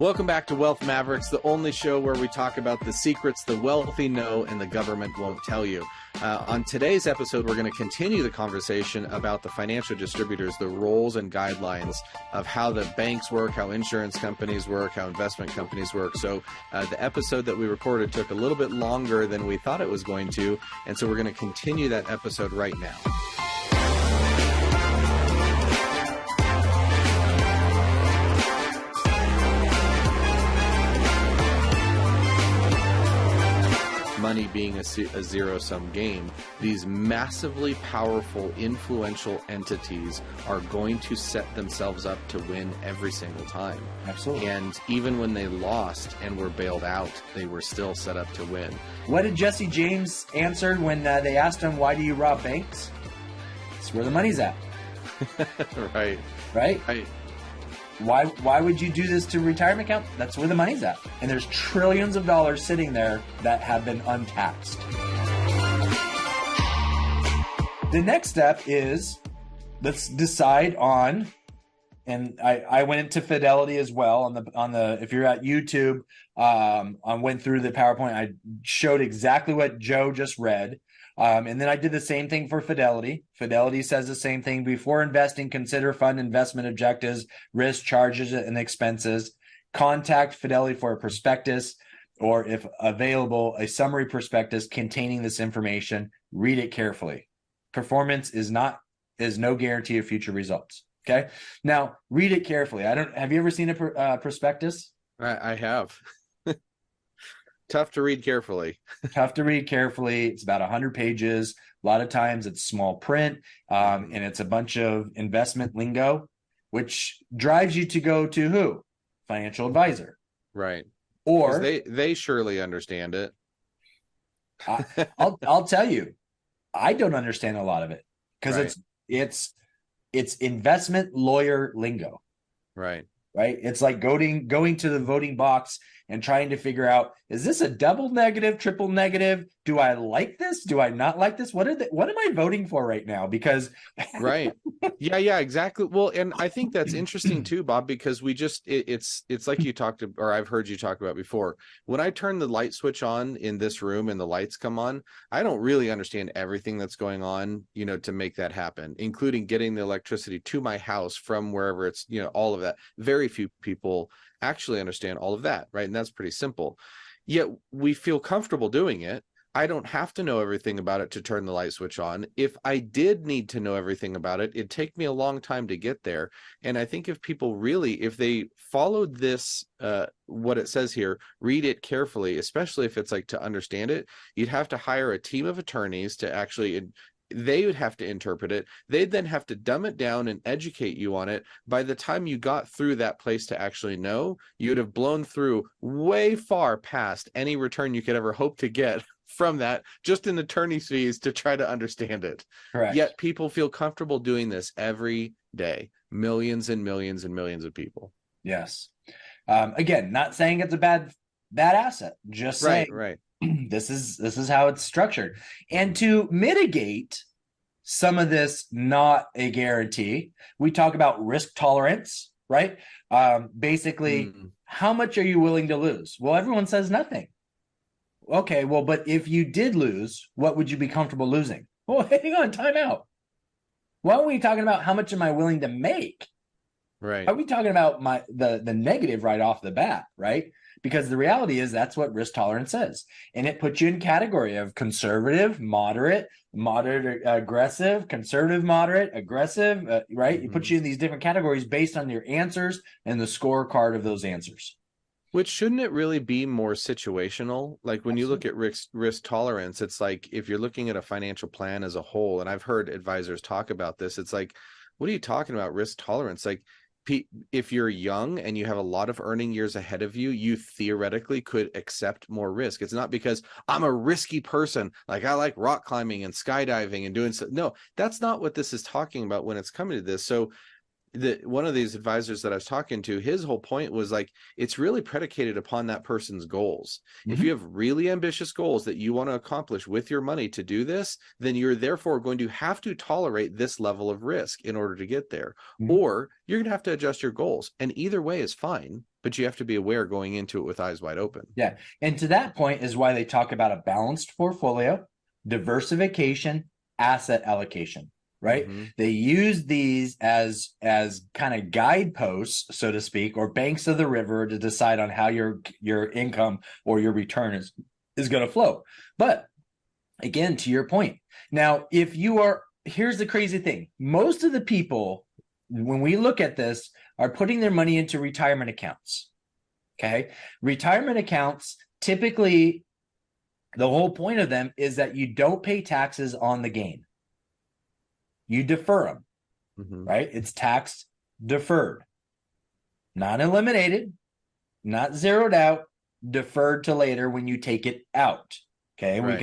Welcome back to Wealth Mavericks, the only show where we talk about the secrets the wealthy know and the government won't tell you. On today's episode, we're going to continue the conversation about the financial distributors, the roles and guidelines of how the banks work, how insurance companies work, how investment companies work. So the episode that we recorded took a little bit longer than we thought it was going to, and so we're going to continue that episode right now. Money being a zero-sum game, these massively powerful, influential entities are going to set themselves up to win every single time. Absolutely. And even when they lost and were bailed out, they were still set up to win. What did Jesse James answer when they asked him, why do you rob banks? It's where the money's at. Right. Right? Why would you do this to a retirement account? That's where the money's at. And there's trillions of dollars sitting there that have been untaxed. The next step is, let's decide on, and I went into Fidelity as well on the if you're at YouTube, I went through the PowerPoint. I showed exactly what Joe just read. And then I did the same thing for Fidelity. Fidelity says the same thing. Before investing, consider fund investment objectives, risk, charges, and expenses. Contact Fidelity for a prospectus, or if available, a summary prospectus containing this information. Read it carefully. Performance is no guarantee of future results. Okay. Now read it carefully. Have you ever seen a prospectus? I have. Tough to read carefully. Tough to read carefully. It's about 100 pages. A lot of times it's small print, and it's a bunch of investment lingo, which drives you to go to who? Financial advisor. Right. Or they surely understand it. I'll tell you, I don't understand a lot of it because it's investment lawyer lingo. Right. Right. It's like going to the voting box and trying to figure out, is this a double negative, triple negative? Do I like this? Do I not like this? What am I voting for right now? Because right. Yeah, exactly. Well, and I think that's interesting too, Bob, because it's like you talked, or I've heard you talk about before. When I turn the light switch on in this room and the lights come on, I don't really understand everything that's going on, to make that happen, including getting the electricity to my house from wherever it's, all of that. Very few people actually understand all of that, right? And that's pretty simple. Yet we feel comfortable doing it. I don't have to know everything about it to turn the light switch on. If I did need to know everything about it, it'd take me a long time to get there. And I think if they followed this, what it says here, read it carefully, especially if it's like to understand it, you'd have to hire a team of attorneys to actually, they would have to interpret it. They'd then have to dumb it down and educate you on it. By the time you got through that place to actually know, you'd have blown through way far past any return you could ever hope to get from that, just in attorney's fees to try to understand it. Correct. Yet people feel comfortable doing this every day. Millions and millions and millions of people. Yes. Again, not saying it's a bad asset. Just saying, right. This is how it's structured. And to mitigate some of this, not a guarantee, we talk about risk tolerance, right? Basically, how much are you willing to lose? Well, everyone says nothing. Okay, well, but if you did lose, what would you be comfortable losing? Well, hang on, time out. Why are we talking about how much am I willing to make? Right. Are we talking about the negative right off the bat, right? Because the reality is that's what risk tolerance is. And it puts you in category of conservative, moderate, aggressive, conservative, moderate, aggressive, right? It puts you in these different categories based on your answers and the scorecard of those answers. Which shouldn't it really be more situational? Like when you look at risk tolerance, it's like if you're looking at a financial plan as a whole, and I've heard advisors talk about this, it's like, what are you talking about risk tolerance? Like if you're young and you have a lot of earning years ahead of you, you theoretically could accept more risk. It's not because I'm a risky person, like I like rock climbing and skydiving and doing so. No, that's not what this is talking about when it's coming to this. So one of these advisors that I was talking to, his whole point was like, it's really predicated upon that person's goals. If you have really ambitious goals that you want to accomplish with your money to do this, then you're therefore going to have to tolerate this level of risk in order to get there, or you're going to have to adjust your goals. And either way is fine. but you have to be aware going into it with eyes wide open. Yeah. And to that point is why they talk about a balanced portfolio, diversification, asset allocation, right? Mm-hmm. They use these as kind of guideposts, so to speak, or banks of the river to decide on how your income or your return is going to flow. But again, to your point, now, if you are, here's the crazy thing. Most of the people, when we look at this, are putting their money into retirement accounts. Okay. Retirement accounts, typically, the whole point of them is that you don't pay taxes on the gain. You defer them, Mm-hmm. right? It's tax deferred, not eliminated, not zeroed out, deferred to later when you take it out. Okay, Right.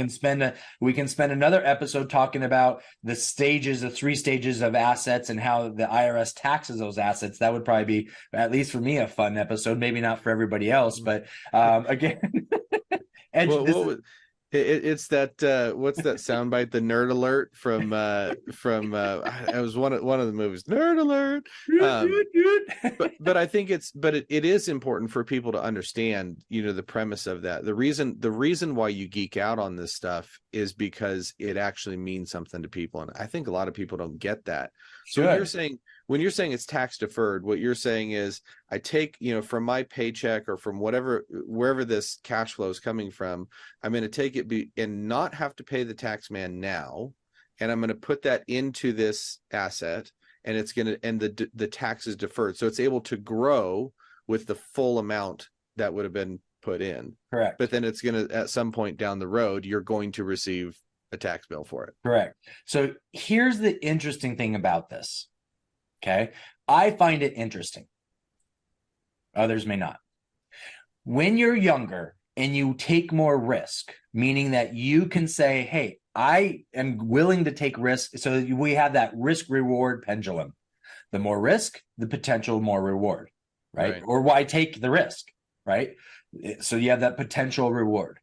we can spend another episode talking about the stages, the 3 stages of assets and how the IRS taxes those assets. That would probably be, at least for me, a fun episode. Maybe not for everybody else, but again, it's that what's that soundbite? The nerd alert from it was one of the movies. Nerd alert. But I think it is important for people to understand, the premise of that. The reason why you geek out on this stuff is because it actually means something to people, and I think a lot of people don't get that. So when you're saying it's tax deferred, what you're saying is I take, from my paycheck or from wherever this cash flow is coming from, I'm going to take it and not have to pay the tax man now, and I'm going to put that into this asset, and it's going to, and the tax is deferred, so it's able to grow with the full amount that would have been put in. Correct. But then it's going to, at some point down the road, you're going to receive a tax bill for it. Correct. So here's the interesting thing about this. Okay. I find it interesting. Others may not. When you're younger and you take more risk, meaning that you can say, hey, I am willing to take risk. So we have that risk reward pendulum. The more risk, the potential more reward, right? Or why take the risk, right? So you have that potential reward.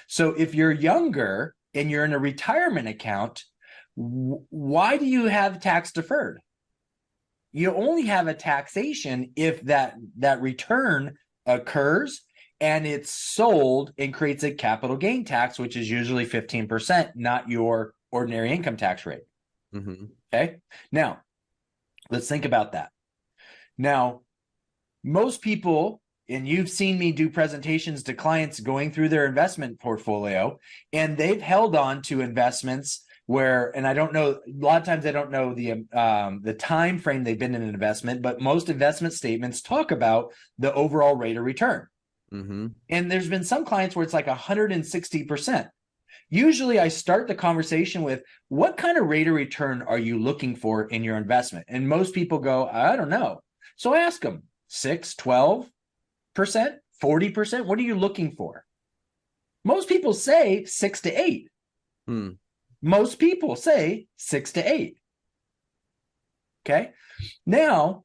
So if you're younger and you're in a retirement account, why do you have tax deferred? You only have a taxation if that return occurs and it's sold and creates a capital gain tax, which is usually 15%, not your ordinary income tax rate. Mm-hmm. Okay. Now, let's think about that. Now, most people, and you've seen me do presentations to clients going through their investment portfolio, and they've held on to investments where, and I don't know, a lot of times I don't know the time frame they've been in an investment, but most investment statements talk about the overall rate of return. Mm-hmm. And there's been some clients where it's like 160%. Usually I start the conversation with, what kind of rate of return are you looking for in your investment? And most people go, I don't know. So I ask them, 6, 12%, 40%? What are you looking for? Most people say 6 to 8. Most people say 6 to 8. Okay. Now,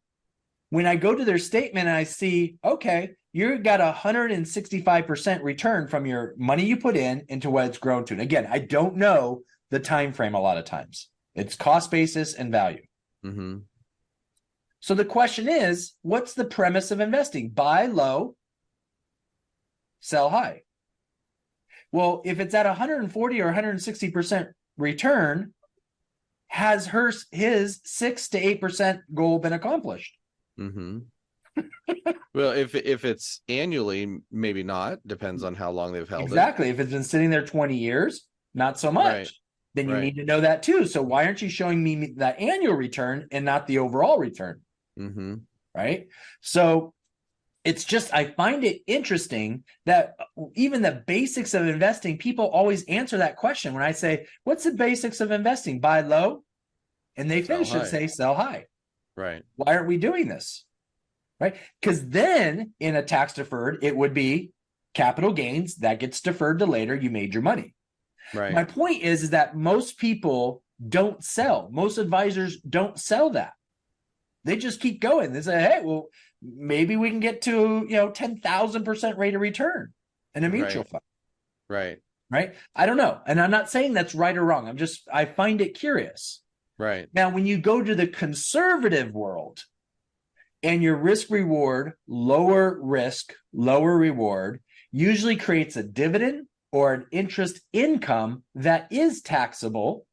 when I go to their statement and I see, okay, you got 165% return from your money you put in into what it's grown to. And again, I don't know the time frame a lot of times. It's cost basis and value. Mm-hmm. So the question is, what's the premise of investing? Buy low, sell high. Well, if it's at 140 or 160% return, has his 6 to 8% goal been accomplished? Mm-hmm. Well, if it's annually, maybe not. Depends on how long they've held exactly. If it's been sitting there 20 years, not so much. Right. Then you need to know that too. So why aren't you showing me that annual return and not the overall return? Mm-hmm. Right. So it's just, I find it interesting that even the basics of investing, people always answer that question. When I say, what's the basics of investing? Buy low. And they finish it, say, sell high. Right. Why aren't we doing this? Right. Because then in a tax deferred, it would be capital gains that gets deferred to later. You made your money. Right. My point is that most people don't sell. Most advisors don't sell that. They just keep going. They say, hey, well, maybe we can get to, 10,000% rate of return in a mutual fund. Right. Right. I don't know. And I'm not saying that's right or wrong. I find it curious. Right. Now, when you go to the conservative world, And your risk reward, lower risk, lower reward, usually creates a dividend or an interest income that is taxable.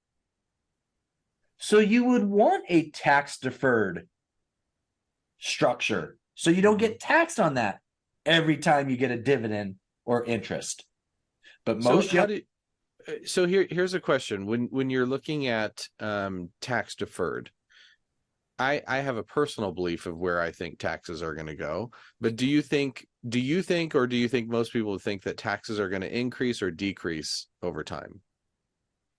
So you would want a tax deferred structure so you don't get taxed on that every time you get a dividend or interest. But most so here's a question. When you're looking at tax deferred, I have a personal belief of where I think taxes are going to go. But do you think most people think that taxes are going to increase or decrease over time?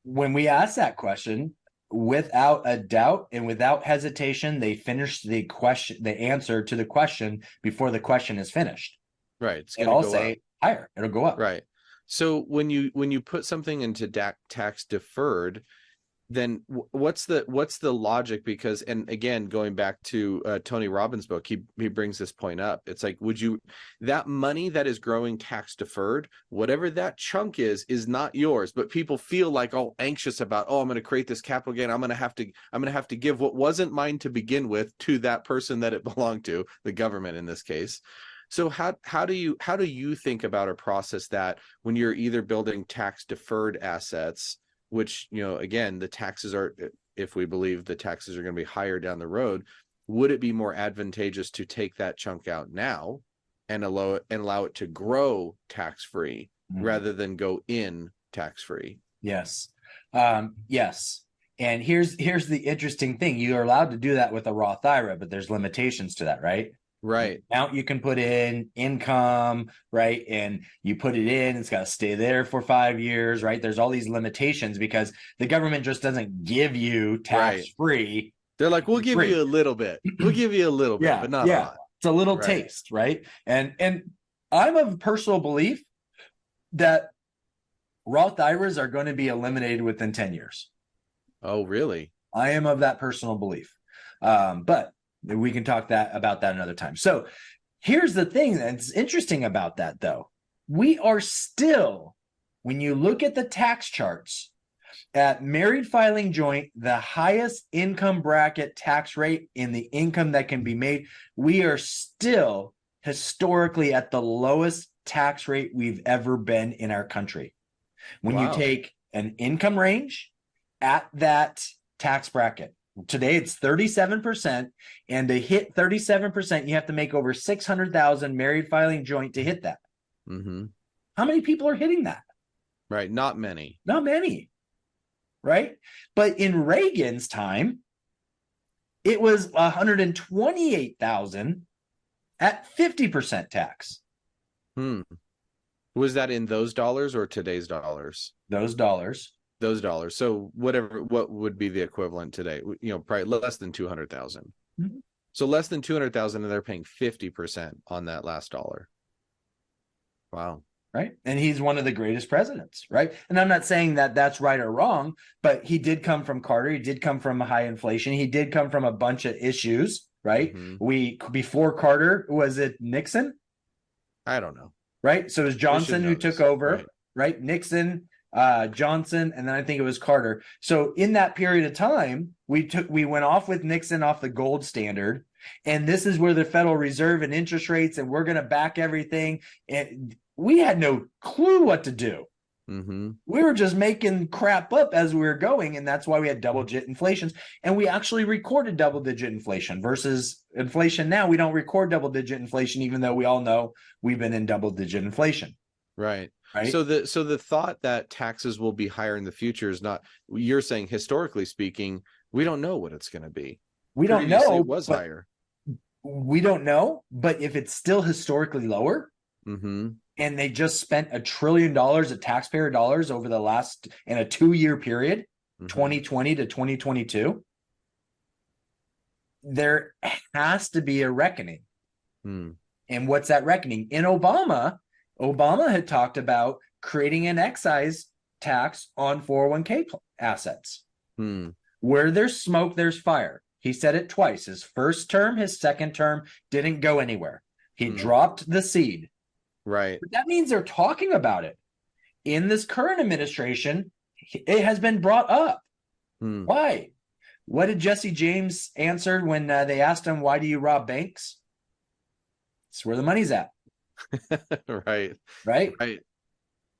When we ask that question, without a doubt and without hesitation, they finish the answer to the question before the question is finished. Right. It's going to go say up. Higher. It'll go up. Right. So when you put something into tax deferred, then what's the logic? Because, and again, going back to Tony Robbins' book, he brings this point up. It's like, that money that is growing tax deferred, whatever that chunk is not yours, but people feel like all anxious about, I'm going to create this capital gain. I'm going to have to give what wasn't mine to begin with to that person that it belonged to, the government in this case. So how do you think about or process that when you're either building tax deferred assets, which, again, the taxes are, if we believe the taxes are going to be higher down the road, would it be more advantageous to take that chunk out now and allow it to grow tax-free rather than go in tax-free? Yes. Yes. And here's the interesting thing. You are allowed to do that with a Roth IRA, but there's limitations to that, right? Right. Now you can put in income, right? And you put it in, it's got to stay there for 5 years, right? There's all these limitations because the government just doesn't give you tax free. They're like, we'll give you a little bit. We'll give you a little bit, but not a lot. It's a little taste, right? And I'm of personal belief that Roth IRAs are going to be eliminated within 10 years. Oh, really? I am of that personal belief. But we can talk about that another time. So here's the thing that's interesting about that, though. We are still, when you look at the tax charts, at married filing joint, the highest income bracket tax rate in the income that can be made, we are still historically at the lowest tax rate we've ever been in our country. When you take an income range at that tax bracket, today it's 37%, and to hit 37%, you have to make over 600,000 married filing joint to hit that. Mm-hmm. How many people are hitting that? Right, not many. Not many, right? But in Reagan's time, it was 128,000 at 50% tax. Was that in those dollars or today's dollars? Those dollars. So what would be the equivalent today? Probably less than 200,000. Mm-hmm. So less than 200,000, and they're paying 50% on that last dollar. Wow. Right. And he's one of the greatest presidents, right? And I'm not saying that that's right or wrong, but he did come from Carter. He did come from high inflation. He did come from a bunch of issues, right? Mm-hmm. Before Carter, was it Nixon? I don't know. Right. So it was Johnson who took over, right? Nixon, Johnson, and then I think it was Carter. So in that period of time, we went off with Nixon off the gold standard, and this is where the Federal Reserve and interest rates, and we're going to back everything. And we had no clue what to do. Mm-hmm. We were just making crap up as we were going, and that's why we had double-digit inflations. And we actually recorded double-digit inflation versus inflation now. We don't record double-digit inflation, even though we all know we've been in double-digit inflation. Right. So the thought that taxes will be higher in the future is not, you're saying historically speaking, we don't know what it's going to be. We don't know. It was higher. We don't know, but if it's still historically lower, mm-hmm. and they just spent $1 trillion of taxpayer dollars over the last, in a 2-year period, mm-hmm. 2020 to 2022, there has to be a reckoning. Mm. And what's that reckoning? In Obama had talked about creating an excise tax on 401k assets. Where there's smoke, there's fire. He said it twice. His first term, his second term didn't go anywhere. He dropped the seed. Right. But that means they're talking about it. In this current administration, it has been brought up. Why? What did Jesse James answer when they asked him, why do you rob banks? It's where the money's at. Right. Right. Right.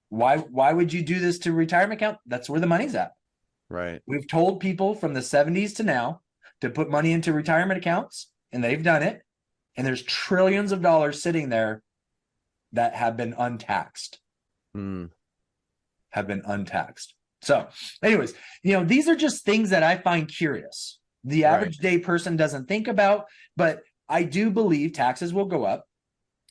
Why would you do this to retirement account? That's where the money's at. Right. We've told people from the 70s to now to put money into retirement accounts, and they've done it. And there's trillions of dollars sitting there that have been untaxed. Mm. Have been untaxed. So, anyways, these are just things that I find curious. The average day person doesn't think about, but I do believe taxes will go up.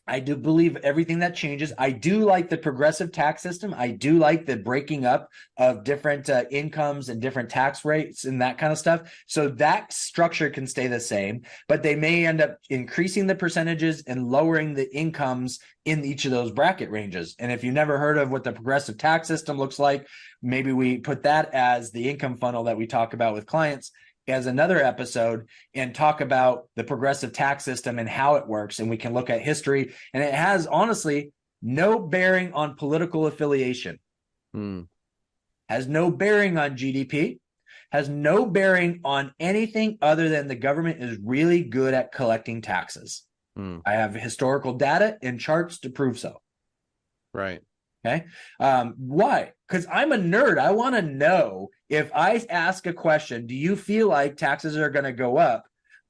I do believe everything that changes. I do like the progressive tax system. I do like the breaking up of different incomes and different tax rates and that kind of stuff. So that structure can stay the same, but they may end up increasing the percentages and lowering the incomes in each of those bracket ranges. And if you've never heard of what the progressive tax system looks like, maybe we put that as the income funnel that we talk about with clients as another episode and talk about the progressive tax system and how it works. And we can look at history, and it has honestly no bearing on political affiliation, has no bearing on GDP, has no bearing on anything other than the government is really good at collecting taxes. I have historical data and charts to prove so. Right. Okay. Why? Because I'm a nerd. I want to know, if I ask a question, do you feel like taxes are going to go up?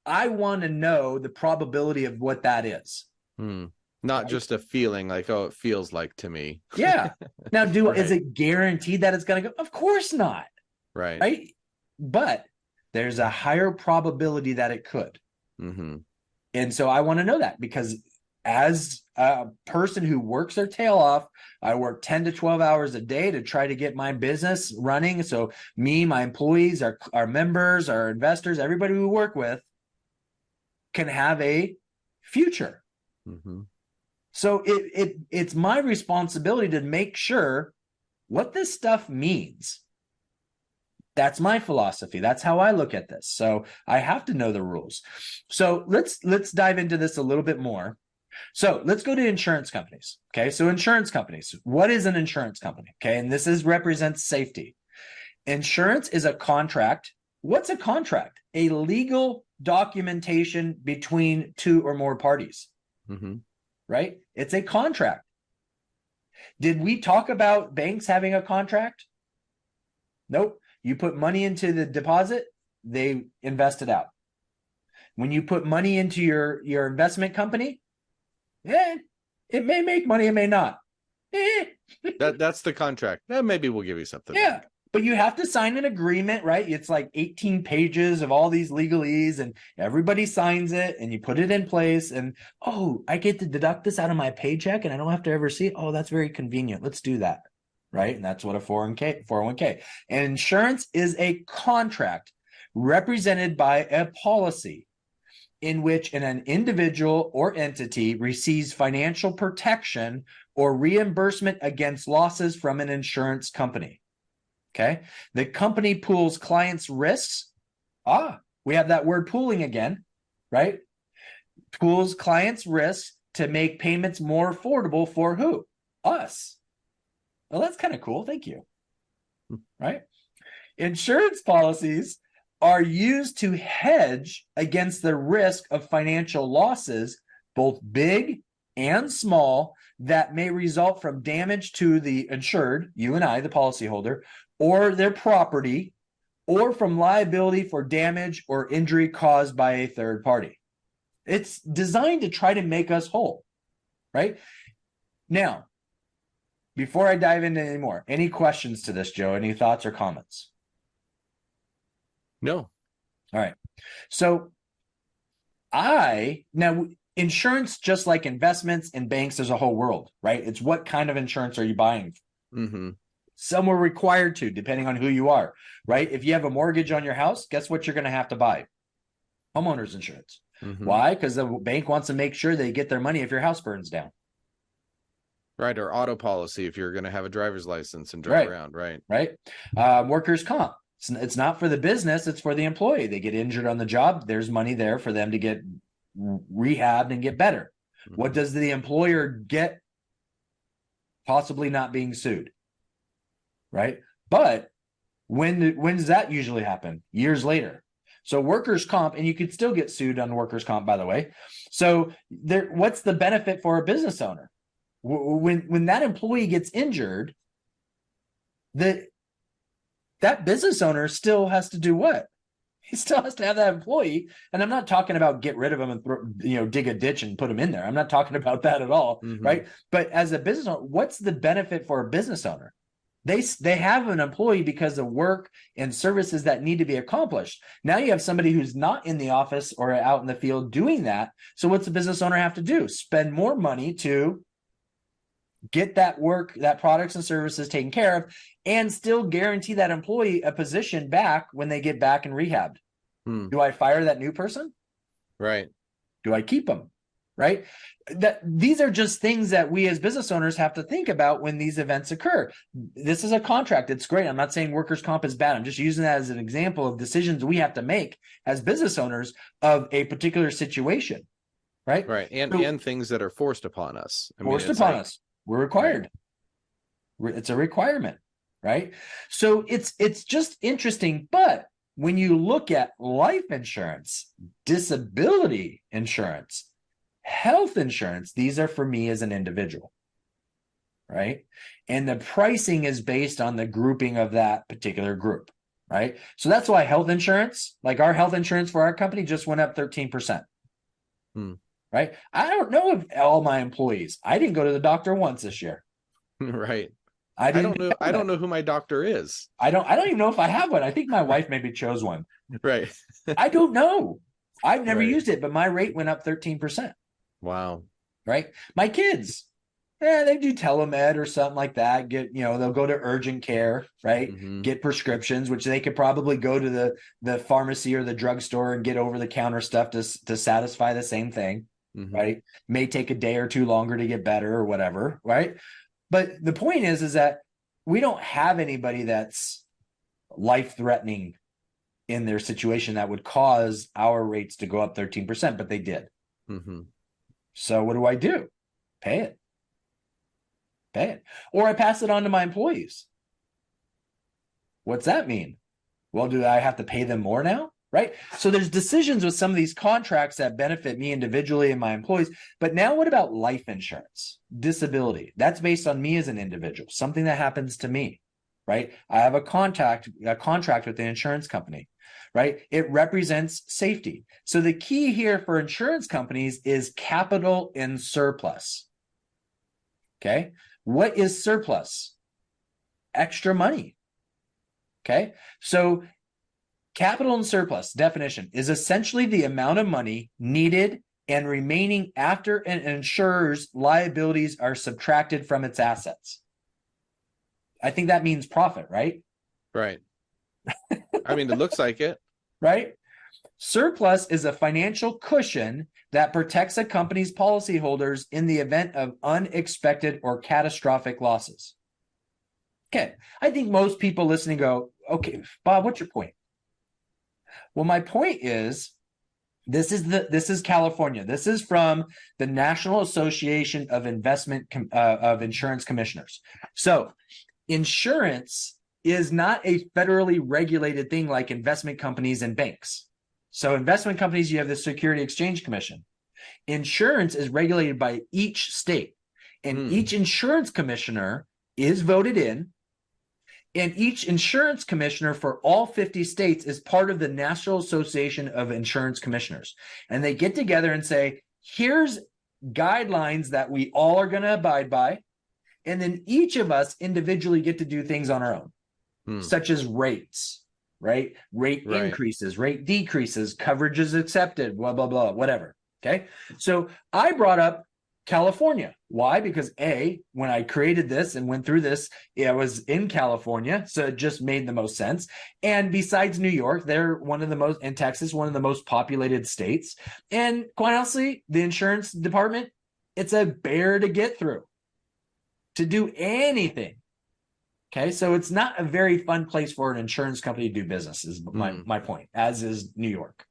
I want to know the probability of what that is. Not right? Just a feeling like, oh, it feels like to me. Yeah. Now, Right. Is it guaranteed that it's going to go? Of course not. Right. Right. But there's a higher probability that it could. And so I want to know that, because as a person who works their tail off, I work 10 to 12 hours a day to try to get my business running. So me, my employees, our members, our investors, everybody we work with can have a future. So it's my responsibility to make sure what this stuff means. That's my philosophy. That's how I look at this. So I have to know the rules. So let's dive into this a little bit more. So let's go to insurance companies. Okay. So insurance companies, what is an insurance company? Okay. And this represents safety. Insurance is a contract. What's a contract? A legal documentation between two or more parties. Right? It's a contract. Did we talk about banks having a contract? Nope. You put money into the deposit, they invest it out. When you put money into your investment company, it may make money, it may not. That's the contract. Maybe we'll give you something. Yeah, but you have to sign an agreement, right? It's like 18 pages of all these legalese, and everybody signs it, and you put it in place. And I get to deduct this out of my paycheck, and I don't have to ever see it. Oh, that's very convenient. Let's do that, right? And that's what a 401k. And insurance is a contract represented by a policy in which an individual or entity receives financial protection or reimbursement against losses from an insurance company. Okay. The company pools clients' risks. We have that word pooling again, right? Pools clients' risks to make payments more affordable for who? Us. Well, that's kind of cool. Thank you. Right? Insurance policies are used to hedge against the risk of financial losses, both big and small, that may result from damage to the insured, you and I, the policyholder, or their property, or from liability for damage or injury caused by a third party. It's designed to try to make us whole, right? Now, before I dive into any more, any questions to this, Joe? Any thoughts or comments? No. All right. So insurance, just like investments and banks, there's a whole world, right? It's what kind of insurance are you buying? Some are required to, depending on who you are, right? If you have a mortgage on your house, guess what you're going to have to buy? Homeowners insurance. Why? Because the bank wants to make sure they get their money if your house burns down. Right. Or auto policy if you're going to have a driver's license and drive around. Right. Right. Workers' comp. It's not for the business. It's for the employee. They get injured on the job. There's money there for them to get rehabbed and get better. What does the employer get? Possibly not being sued. Right. But when does that usually happen? Years later. So workers' comp, and you could still get sued on workers' comp, by the way. So what's the benefit for a business owner? When that employee gets injured, that business owner still has to do what? He still has to have that employee. And I'm not talking about get rid of them and dig a ditch and put them in there. I'm not talking about that at all, right? But as a business owner, what's the benefit for a business owner? They have an employee because of work and services that need to be accomplished. Now you have somebody who's not in the office or out in the field doing that. So what's the business owner have to do? Spend more money to get that work, that products and services taken care of, and still guarantee that employee a position back when they get back and rehabbed. Do I fire that new person? Right. Do I keep them? Right. These are just things that we as business owners have to think about when these events occur. This is a contract. It's great. I'm not saying workers' comp is bad. I'm just using that as an example of decisions we have to make as business owners of a particular situation. Right. Right. And things that are forced upon us. Forced upon us. We're required. Right. It's a requirement. Right. So it's just interesting. But when you look at life insurance, disability insurance, health insurance, these are for me as an individual, right? And the pricing is based on the grouping of that particular group, right? So that's why health insurance, like our health insurance for our company just went up 13%, right? I don't know if all my employees, I didn't go to the doctor once this year. Right. I don't know who my doctor is. I don't even know if I have one. I think my wife maybe chose one. Right. I don't know. I've never used it, but my rate went up 13%. Wow. Right. My kids, they do telemed or something like that. They'll go to urgent care, right? Get prescriptions, which they could probably go to the pharmacy or the drugstore and get over the counter stuff to satisfy the same thing, right? May take a day or two longer to get better or whatever, right? But the point is that we don't have anybody that's life-threatening in their situation that would cause our rates to go up 13%, but they did. So what do? Pay it. Or I pass it on to my employees. What's that mean? Well, do I have to pay them more now? Right? So there's decisions with some of these contracts that benefit me individually and my employees. But now what about life insurance? Disability. That's based on me as an individual, something that happens to me, right? I have a contract with the insurance company. Right? It represents safety. So the key here for insurance companies is capital in surplus. Okay. What is surplus? Extra money. Okay. So capital in surplus definition is essentially the amount of money needed and remaining after an insurer's liabilities are subtracted from its assets. I think that means profit, right? Right. I mean, it looks like it. Right? Surplus is a financial cushion that protects a company's policyholders in the event of unexpected or catastrophic losses. Okay. I think most people listening go, okay, Bob, what's your point? Well, my point is, this is California. This is from the National Association of Insurance Commissioners. So insurance is not a federally regulated thing like investment companies and banks. So investment companies, you have the Security Exchange Commission. Insurance is regulated by each state, and each insurance commissioner is voted in, and each insurance commissioner for all 50 states is part of the National Association of Insurance Commissioners. And they get together and say, here's guidelines that we all are going to abide by, and then each of us individually get to do things on our own. Such as rates, right? Rate increases, rate decreases, coverage is accepted, blah, blah, blah, whatever. Okay. So I brought up California. Why? Because when I created this and went through this, I was in California. So it just made the most sense. And besides New York, they're in Texas, one of the most populated states. And quite honestly, the insurance department, it's a bear to get through to do anything. Okay, so it's not a very fun place for an insurance company to do business, is my point, as is New York.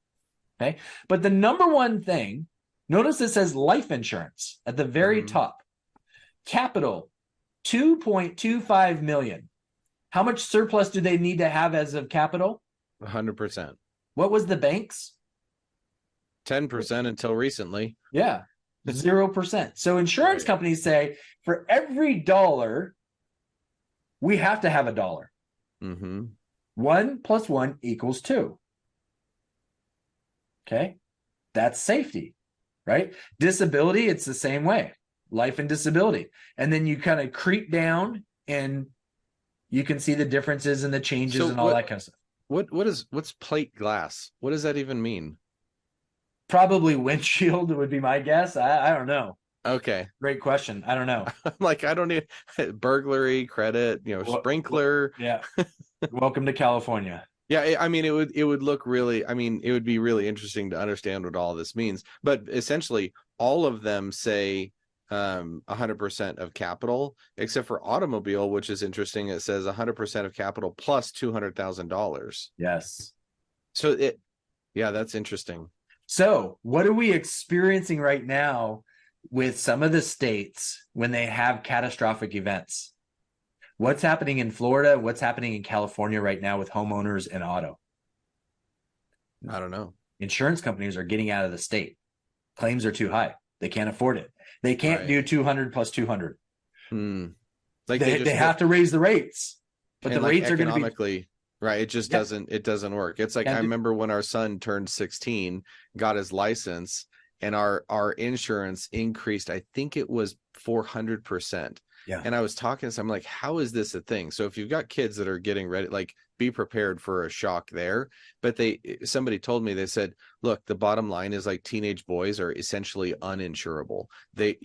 Okay, but the number one thing, notice it says life insurance at the very top. Capital, $2.25 million. How much surplus do they need to have as of capital? 100%. What was the banks? 10% until recently. Yeah, 0%. So insurance Right. companies say for every dollar, we have to have a dollar. Mm-hmm. 1 + 1 = 2. Okay. That's safety, right? Disability, it's the same way. Life and disability. And then you kind of creep down and you can see the differences and the changes So and all that kind of stuff. what's plate glass? What does that even mean? Probably windshield would be my guess. I don't know. Okay. Great question. I don't know. I'm like, I don't need burglary, credit, sprinkler. Yeah. Welcome to California. Yeah, I mean, it would look really, I mean, it would be really interesting to understand what all this means. But essentially, all of them say 100% of capital, except for automobile, which is interesting. It says 100% of capital plus $200,000. Yes. So yeah, that's interesting. So, what are we experiencing right now with some of the states when they have catastrophic events? What's happening in Florida? What's happening in California right now with homeowners and auto? I don't know. Insurance companies are getting out of the state. Claims are too high. They can't afford it. They can't Right. do 200 plus 200. Like They have to raise the rates, but the like rates are going to be economically, right. It just doesn't work. It's like, I remember when our son turned 16, got his license, and our insurance increased. I think it was 400%. Yeah. And I was talking to some, I'm like, how is this a thing? So if you've got kids that are getting ready, like, be prepared for a shock there. But somebody told me, they said, look, the bottom line is, like, teenage boys are essentially uninsurable. They're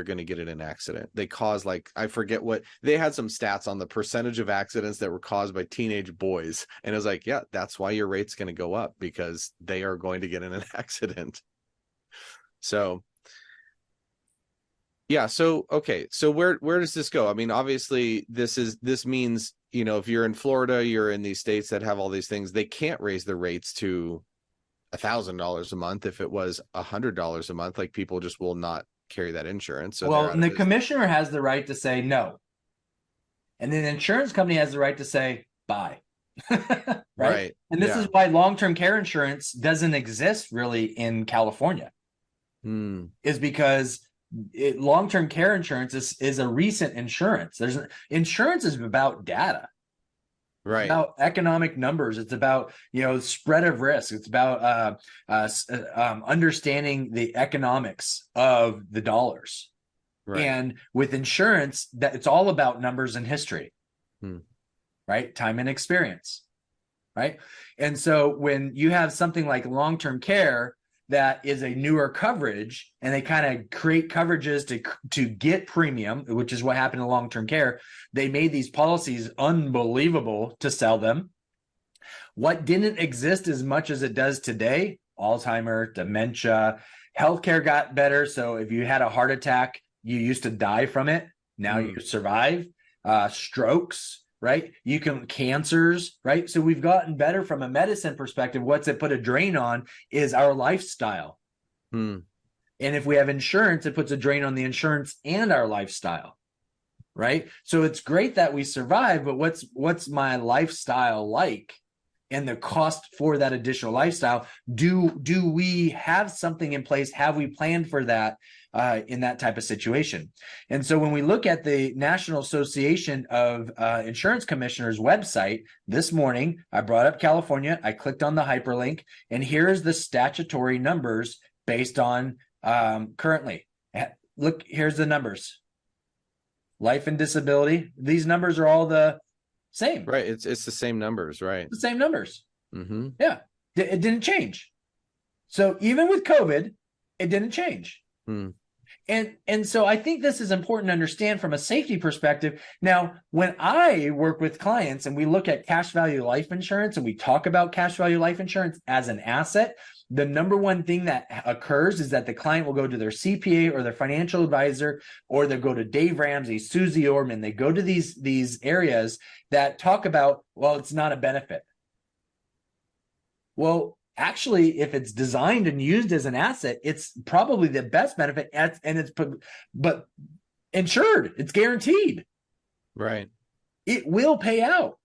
going to get in an accident. They cause, like, I forget what they had, some stats on the percentage of accidents that were caused by teenage boys. And it was like, yeah, that's why your rate's going to go up, because they are going to get in an accident. So yeah. So, okay. So where does this go? I mean, obviously this means, if you're in Florida, you're in these states that have all these things, they can't raise the rates to $1,000 a month. If it was $100 a month, like, people just will not carry that insurance. So well, and the commissioner has the right to say no. And then the insurance company has the right to say bye. Right. And this is why long-term care insurance doesn't exist really in California. Is because long-term care insurance is a recent insurance. Insurance is about data, right? It's about economic numbers. It's about spread of risk. It's about understanding the economics of the dollars. Right. And with insurance, that it's all about numbers and history, right? Time and experience, right? And so when you have something like long-term care that is a newer coverage, and they kind of create coverages to get premium, which is what happened in long-term care. They made these policies unbelievable to sell them. What didn't exist as much as it does today, Alzheimer, dementia, healthcare got better. So if you had a heart attack, you used to die from it. Now you survive. Strokes, right? Cancers, right? So we've gotten better from a medicine perspective. What's it put a drain on is our lifestyle. And if we have insurance, it puts a drain on the insurance and our lifestyle, right? So it's great that we survive, but what's my lifestyle like? And the cost for that additional lifestyle, do we have something in place? Have we planned for that in that type of situation? And so when we look at the National Association of Insurance Commissioners website this morning, I brought up California, I clicked on the hyperlink, and here's the statutory numbers based on currently. Look, here's the numbers. Life and disability, these numbers are all the same. Right. It's the same numbers, right? The same numbers. Yeah. It didn't change. So even with COVID, it didn't change. And so I think this is important to understand from a safety perspective. Now, when I work with clients and we look at cash value life insurance and we talk about cash value life insurance as an asset, the number one thing that occurs is that the client will go to their CPA or their financial advisor, or they'll go to Dave Ramsey, Susie Orman. They go to these areas that talk about, well, it's not a benefit. Well, actually, if it's designed and used as an asset, it's probably the best benefit, but insured, it's guaranteed. Right. It will pay out.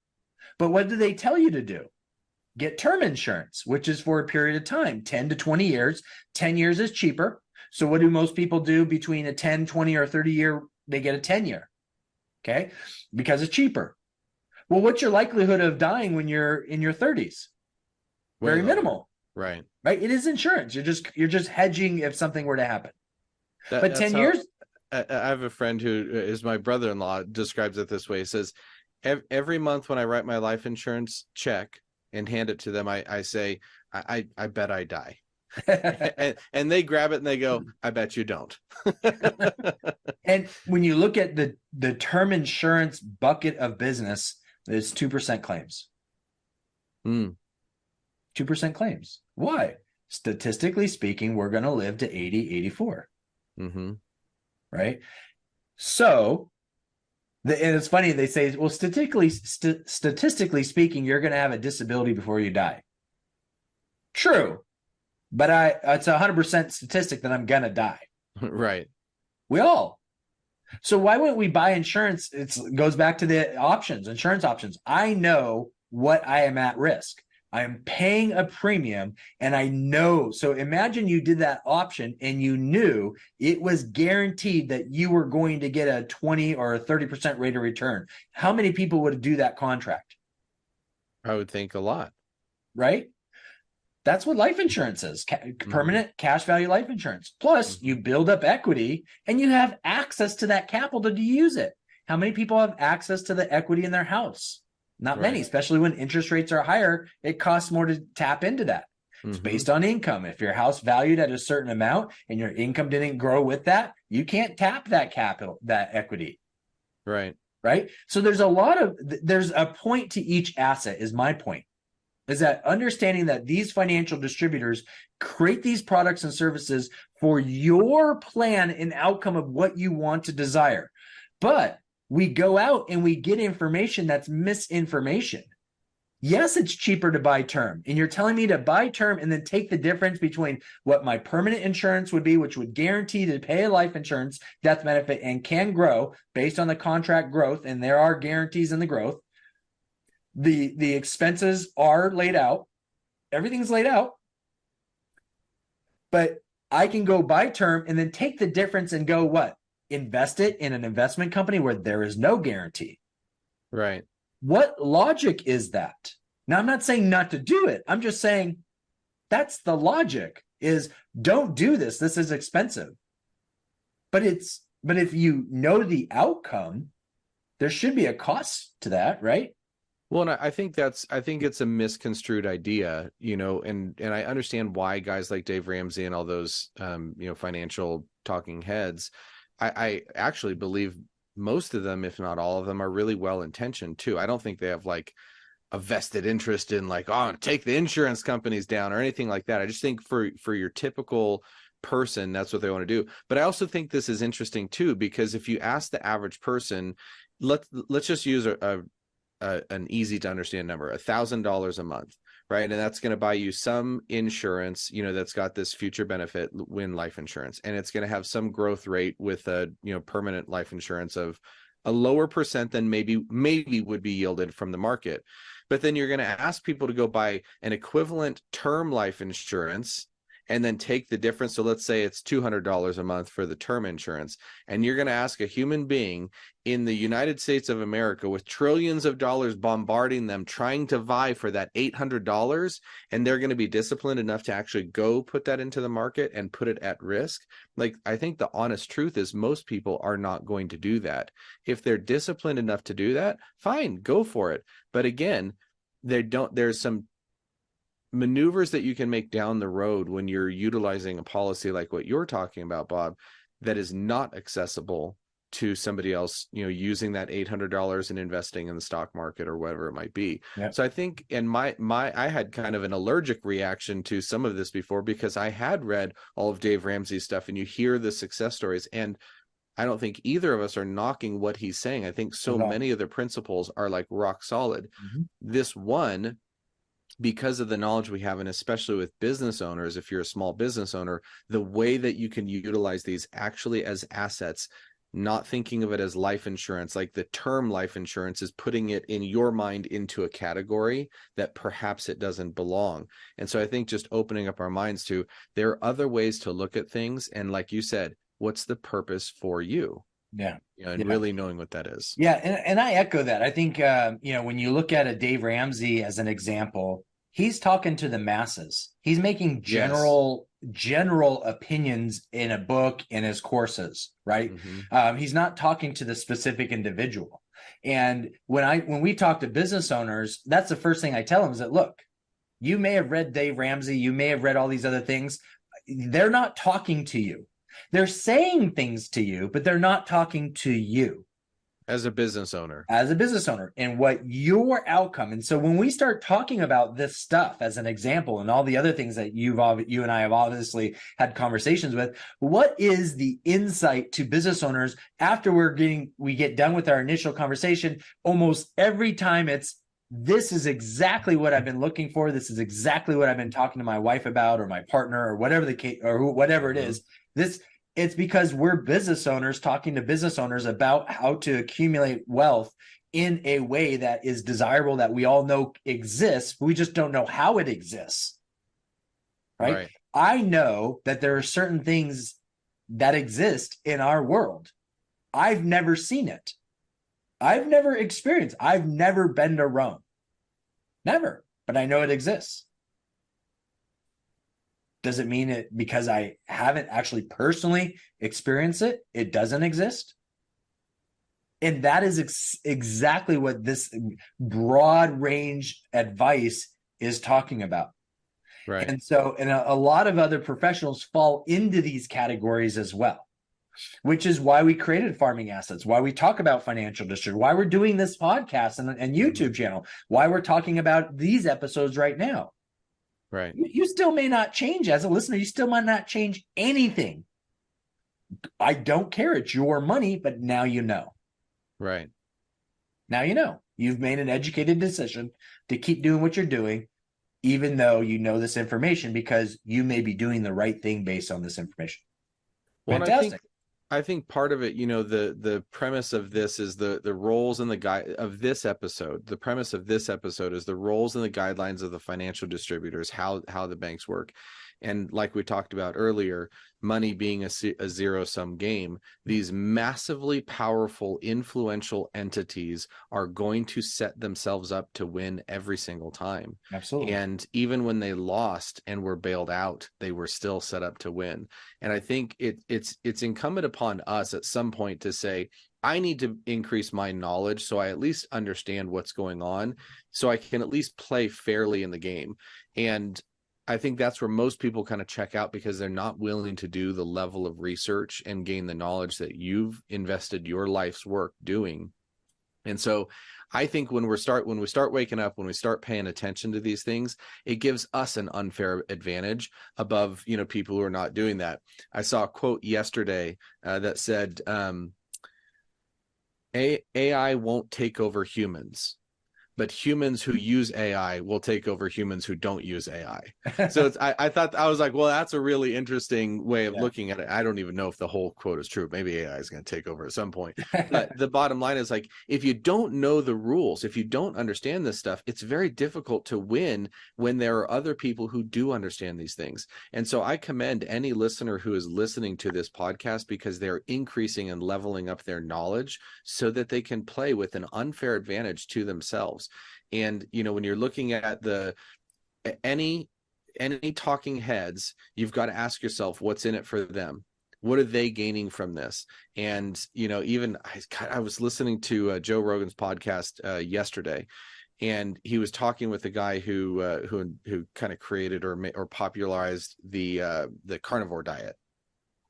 But what do they tell you to do? get term insurance, which is for a period of time, 10 to 20 years. 10 years is cheaper. So what do most people do between a 10, 20, or 30 year? They get a 10 year. Okay. Because it's cheaper. Well, what's your likelihood of dying when you're in your 30s? Way Very lower. minimal. Right. Right. It is insurance. You're just hedging if something were to happen. But 10 years. I have a friend who is my brother-in-law, describes it this way. He says, every month when I write my life insurance check and hand it to them, I say, I bet I die. and they grab it and they go, I bet you don't. And when you look at the term insurance bucket of business, it's 2% claims. 2% claims. Why? Statistically speaking, we're going to live to 80, 84. Right? So, and it's funny, they say, well, statistically speaking, you're going to have a disability before you die. True. But it's 100% statistic that I'm going to die. Right. We all. So why wouldn't we buy insurance? It goes back to the options, insurance options. I know what I am at risk. I am paying a premium and I know. So imagine you did that option and you knew it was guaranteed that you were going to get a 20 or a 30% rate of return. How many people would do that contract? I would think a lot. Right? That's what life insurance is. Permanent cash value life insurance. Plus, you build up equity and you have access to that capital to use it. How many people have access to the equity in their house? Not many, especially when interest rates are higher. It costs more to tap into that. It's based on income. If your house valued at a certain amount and your income didn't grow with that, you can't tap that capital, that equity. Right. Right. So there's a point to each asset is my point. Is that understanding that these financial distributors create these products and services for your plan and outcome of what you want to desire. But we go out and we get information that's misinformation. Yes, it's cheaper to buy term. And you're telling me to buy term and then take the difference between what my permanent insurance would be, which would guarantee to pay a life insurance death benefit and can grow based on the contract growth. And there are guarantees in the growth. The expenses are laid out. Everything's laid out. But I can go buy term and then take the difference and go what? Invest it in an investment company where there is no guarantee. Right. What logic is that? Now, I'm not saying not to do it. I'm just saying that's the logic is don't do this. This is expensive. But if you know the outcome, there should be a cost to that, right? Well, and I think it's a misconstrued idea, and I understand why guys like Dave Ramsey and all those, financial talking heads, I actually believe most of them, if not all of them, are really well-intentioned too. I don't think they have like a vested interest in like, oh, take the insurance companies down or anything like that. I just think for your typical person, that's what they want to do. But I also think this is interesting too, because if you ask the average person, let's just use an easy to understand number, $1,000 a month, right? And that's going to buy you some insurance, that's got this future benefit when life insurance, and it's going to have some growth rate with a, permanent life insurance of a lower percent than maybe would be yielded from the market. But then you're going to ask people to go buy an equivalent term life insurance and then take the difference. So let's say it's $200 a month for the term insurance. And you're going to ask a human being in the United States of America with trillions of dollars bombarding them, trying to vie for that $800, and they're going to be disciplined enough to actually go put that into the market and put it at risk. Like, I think the honest truth is most people are not going to do that. If they're disciplined enough to do that, fine, go for it. But again, there's some maneuvers that you can make down the road when you're utilizing a policy like what you're talking about, Bob, that is not accessible to somebody else, using that $800 and investing in the stock market or whatever it might be. Yep. So I think, and I had kind of an allergic reaction to some of this before because I had read all of Dave Ramsey's stuff and you hear the success stories, and I don't think either of us are knocking what he's saying. I think so many of the principles are like rock solid. This one, because of the knowledge we have, and especially with business owners, if you're a small business owner, the way that you can utilize these actually as assets not thinking of it as life insurance, like the term life insurance is putting it in your mind into a category that perhaps it doesn't belong. And so I think just opening up our minds to, there are other ways to look at things. And like you said, what's the purpose for you? Yeah. And really knowing what that is. Yeah. And I echo that. I think, when you look at a Dave Ramsey as an example, he's talking to the masses. He's making general opinions in a book, in his courses, right? He's not talking to the specific individual. And when we talk to business owners, that's the first thing I tell them is that, look, you may have read Dave Ramsey, you may have read all these other things. They're not talking to you. They're saying things to you, but they're not talking to you. As a business owner. And what your outcome. And so when we start talking about this stuff as an example and all the other things that you and I have obviously had conversations with, what is the insight to business owners after we get done with our initial conversation? Almost every time this is exactly what I've been looking for. This is exactly what I've been talking to my wife about, or my partner, or whatever the case, or whatever it is. It's because we're business owners talking to business owners about how to accumulate wealth in a way that is desirable, that we all know exists. We just don't know how it exists. Right? I know that there are certain things that exist in our world. I've never seen it. I've never experienced. I've never been to Rome. Never. But I know it exists. Does it mean it because I haven't actually personally experienced it, it doesn't exist? And that is exactly what this broad range advice is talking about. Right. And so, a lot of other professionals fall into these categories as well, which is why we created Farming Assets, why we talk about financial distribution, why we're doing this podcast and YouTube channel, why we're talking about these episodes right now. Right. You still may not change as a listener. You still might not change anything. I don't care. It's your money, but now you know. Right. Now you know. You've made an educated decision to keep doing what you're doing, even though you know this information, because you may be doing the right thing based on this information. Well, Fantastic. I think part of it, the premise of this is the roles and the guide of this episode. The premise of this episode is the roles and the guidelines of the financial distributors, how the banks work. And like we talked about earlier, money being a zero-sum game, these massively powerful, influential entities are going to set themselves up to win every single time. Absolutely. And even when they lost and were bailed out, they were still set up to win. And I think it's incumbent upon us at some point to say, I need to increase my knowledge so I at least understand what's going on, so I can at least play fairly in the game. And I think that's where most people kind of check out, because they're not willing to do the level of research and gain the knowledge that you've invested your life's work doing. And so I think when we start waking up, when we start paying attention to these things, it gives us an unfair advantage above, people who are not doing that. I saw a quote yesterday that said, AI won't take over humans, but humans who use AI will take over humans who don't use AI. So I thought, I was like, well, that's a really interesting way of looking at it. I don't even know if the whole quote is true. Maybe AI is going to take over at some point. But the bottom line is, like, if you don't know the rules, if you don't understand this stuff, it's very difficult to win when there are other people who do understand these things. And so I commend any listener who is listening to this podcast, because they're increasing and leveling up their knowledge so that they can play with an unfair advantage to themselves. And when you're looking at any talking heads, you've got to ask yourself, what's in it for them? What are they gaining from this? And even I was listening to Joe Rogan's podcast yesterday, and he was talking with a guy who kind of created or popularized the carnivore diet.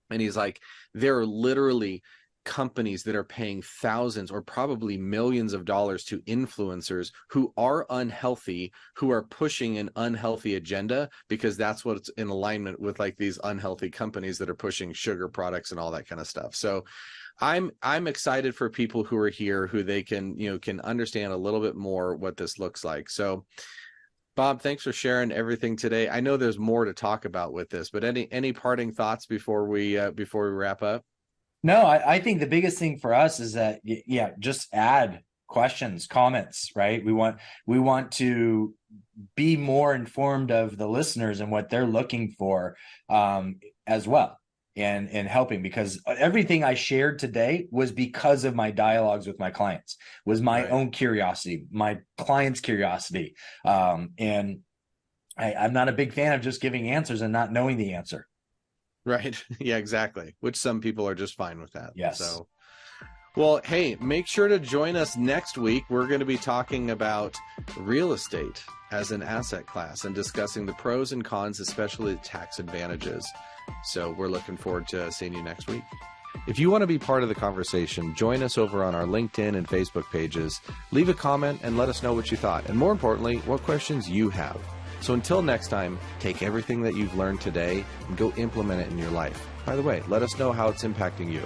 And he's like, there are literally companies that are paying thousands or probably millions of dollars to influencers who are unhealthy, who are pushing an unhealthy agenda, because that's what's in alignment with, like, these unhealthy companies that are pushing sugar products and all that kind of stuff. So I'm excited for people who are here, who they can understand a little bit more what this looks like. So Bob, thanks for sharing everything today. I know there's more to talk about with this, but any parting thoughts before we wrap up? No, I think the biggest thing for us is that, yeah, just add questions, comments, right? We want to be more informed of the listeners and what they're looking for, as well, and helping, because everything I shared today was because of my dialogues with my clients, was my Right. own curiosity, my clients' curiosity. And I'm not a big fan of just giving answers and not knowing the answer. Right. Yeah, exactly. Which some people are just fine with that. Yes. So, well, hey, make sure to join us next week. We're going to be talking about real estate as an asset class and discussing the pros and cons, especially the tax advantages. So we're looking forward to seeing you next week. If you want to be part of the conversation, join us over on our LinkedIn and Facebook pages. Leave a comment and let us know what you thought, and more importantly, what questions you have. So until next time, take everything that you've learned today and go implement it in your life. By the way, let us know how it's impacting you.